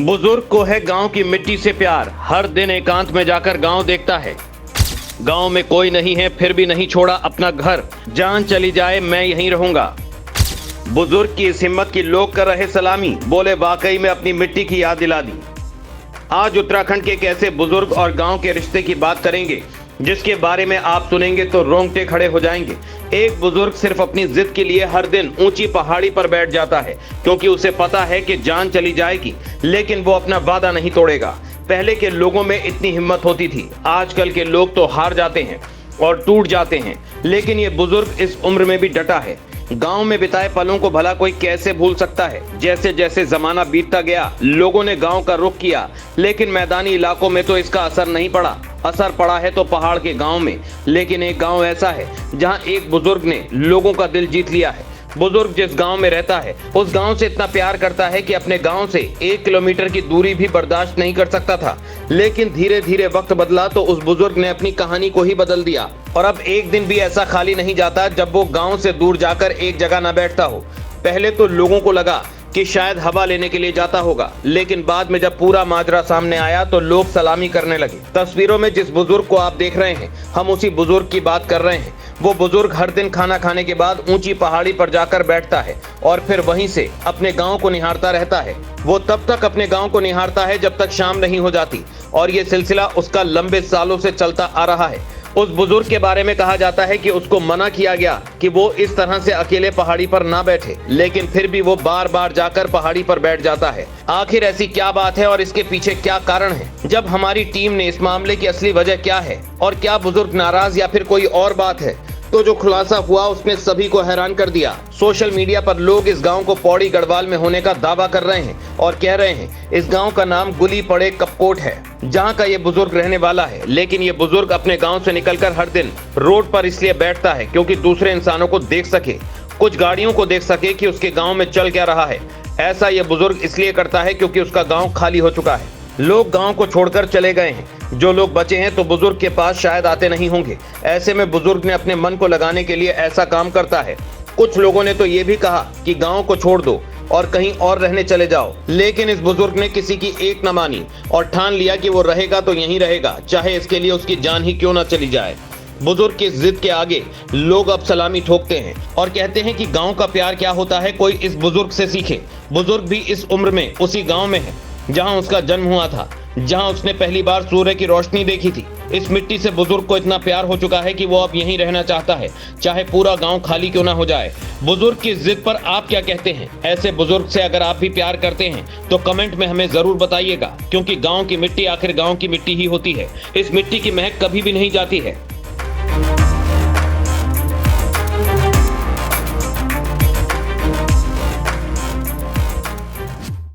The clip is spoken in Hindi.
बुजुर्ग को है गांव की मिट्टी से प्यार, हर दिन एकांत में जाकर गांव देखता है। गांव में कोई नहीं है फिर भी नहीं छोड़ा अपना घर, जान चली जाए मैं यहीं रहूंगा। बुजुर्ग की इस हिम्मत की लोग कर रहे सलामी, बोले वाकई में अपनी मिट्टी की याद दिला दी। आज उत्तराखंड के एक ऐसे बुजुर्ग और गांव के रिश्ते की बात करेंगे जिसके बारे में आप सुनेंगे तो रोंगटे खड़े हो जाएंगे। एक बुजुर्ग सिर्फ अपनी जिद के लिए हर दिन ऊंची पहाड़ी पर बैठ जाता है क्योंकि उसे पता है कि जान चली जाएगी, लेकिन वो अपना वादा नहीं तोड़ेगा। पहले के लोगों में इतनी हिम्मत होती थी, आजकल के लोग तो हार जाते हैं और टूट जाते हैं, लेकिन ये बुजुर्ग इस उम्र में भी डटा है। गांव में बिताए पलों को भला कोई कैसे भूल सकता है। जैसे जैसे जमाना बीतता गया लोगों ने गांव का रुख किया, लेकिन मैदानी इलाकों में तो इसका असर नहीं पड़ा। असर पड़ा है तो पहाड़ के गांव में, लेकिन एक गांव ऐसा है जहां एक बुजुर्ग ने लोगों का दिल जीत लिया है। बुजुर्ग जिस गांव में रहता है उस गांव से इतना प्यार करता है कि अपने गांव से 1 किलोमीटर की दूरी भी बर्दाश्त नहीं कर सकता था, लेकिन धीरे धीरे वक्त बदला तो उस बुजुर्ग ने अपनी कहानी को ही बदल दिया। और अब एक दिन भी ऐसा खाली नहीं जाता जब वो गांव से दूर जाकर एक जगह न बैठता हो। पहले तो लोगों को लगा कि शायद हवा लेने के लिए जाता होगा, लेकिन बाद में जब पूरा माजरा सामने आया तो लोग सलामी करने लगे। तस्वीरों में जिस बुजुर्ग को आप देख रहे हैं हम उसी बुजुर्ग की बात कर रहे हैं। वो बुजुर्ग हर दिन खाना खाने के बाद ऊंची पहाड़ी पर जाकर बैठता है और फिर वहीं से अपने गांव को निहारता रहता है। वो तब तक अपने गांव को निहारता है जब तक शाम नहीं हो जाती, और ये सिलसिला उसका लंबे सालों से चलता आ रहा है। उस बुजुर्ग के बारे में कहा जाता है कि उसको मना किया गया कि वो इस तरह से अकेले पहाड़ी पर ना बैठे, लेकिन फिर भी वो बार बार जाकर पहाड़ी पर बैठ जाता है। आखिर ऐसी क्या बात है और इसके पीछे क्या कारण है? जब हमारी टीम ने इस मामले की असली वजह क्या है और क्या बुजुर्ग नाराज या फिर कोई और बात है, तो जो खुलासा हुआ उसने सभी को हैरान कर दिया। सोशल मीडिया पर लोग इस गांव को पौड़ी गढ़वाल में होने का दावा कर रहे हैं और कह रहे हैं इस गांव का नाम गुली पड़े कपकोट है, जहां का ये बुजुर्ग रहने वाला है। लेकिन ये बुजुर्ग अपने गांव से निकलकर हर दिन रोड पर इसलिए बैठता है क्योंकि दूसरे इंसानों को देख सके, कुछ गाड़ियों को देख सके कि उसके गाँव में चल क्या रहा है। ऐसा ये बुजुर्ग इसलिए करता है क्योंकि उसका गाँव खाली हो चुका है। लोग गांव को छोड़कर चले गए हैं, जो लोग बचे हैं तो बुजुर्ग के पास शायद आते नहीं होंगे। ऐसे में बुजुर्ग ने अपने मन को लगाने के लिए ऐसा काम करता है। कुछ लोगों ने तो ये भी कहा कि गांव को छोड़ दो और कहीं और रहने चले जाओ, लेकिन इस बुजुर्ग ने किसी की एक न मानी और ठान लिया कि वो रहेगा तो यहीं रहेगा, चाहे इसके लिए उसकी जान ही क्यों न चली जाए। बुजुर्ग की जिद के आगे लोग अब सलामी ठोकते हैं और कहते हैं कि गांव का प्यार क्या होता है कोई इस बुजुर्ग से सीखे। बुजुर्ग भी इस उम्र में उसी गांव में है जहां उसका जन्म हुआ था, जहां उसने पहली बार सूर्य की रोशनी देखी थी। इस मिट्टी से बुजुर्ग को इतना प्यार हो चुका है कि वो अब यहीं रहना चाहता है, चाहे पूरा गांव खाली क्यों ना हो जाए। बुजुर्ग की जिद पर आप क्या कहते हैं? ऐसे बुजुर्ग से अगर आप भी प्यार करते हैं तो कमेंट में हमें जरूर बताइएगा, क्योंकि गांव की मिट्टी आखिर गांव की मिट्टी ही होती है। इस मिट्टी की महक कभी भी नहीं जाती है।